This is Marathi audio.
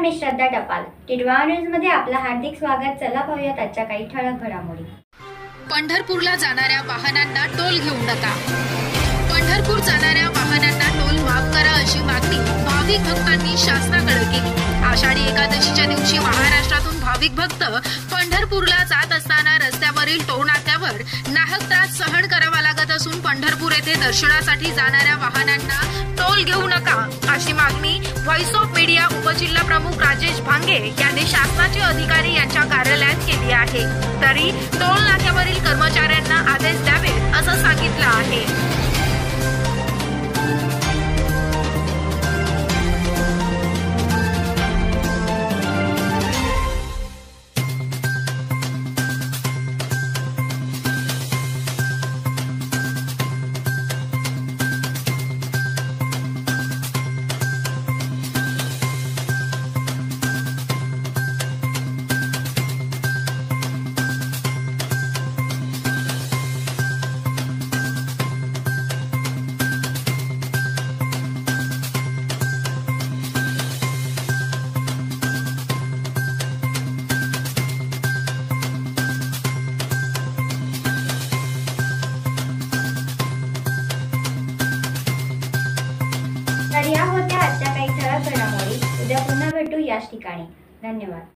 मी श्रद्धा टपाल. टिडवा न्यूज मध्ये आपलं हार्दिक स्वागत. चला पाहूयात आजच्या काही ठळक घडामोडी. पंढरपूरला जाणाऱ्या वाहनांना टोल घेऊ नका. पंढरपूर जाणाऱ्या वाहनांना टोल माफ करा अशी मागणी भाविक भक्तांनी शासनाकडे केली. आषाढी एकादशीच्या दिवशी महाराष्ट्रातून भाविक भक्त पंढरपूरला जात असताना रस्त्यावरील टोल नाक्यावर नाहक त्रास सहन करावा लागत असून पंढरपूर येथे दर्शनासाठी जाणाऱ्या वाहनांना टोल घेऊ नका अशी मागणी व्हॉइस ऑफ मीडिया उपजिल्हा प्रमुख राजेश भांगे यांनी शासनाचे अधिकारी यांच्या कार्यालयात केली आहे. तरी टोल नाक्यावरील कर्मचाऱ्यांना आदेश द्यावेत असं सांगितलं आहे. तर या होत्या आजच्या काही ठळक घडामोडी. उद्या पुन्हा भेटू याच ठिकाणी. धन्यवाद.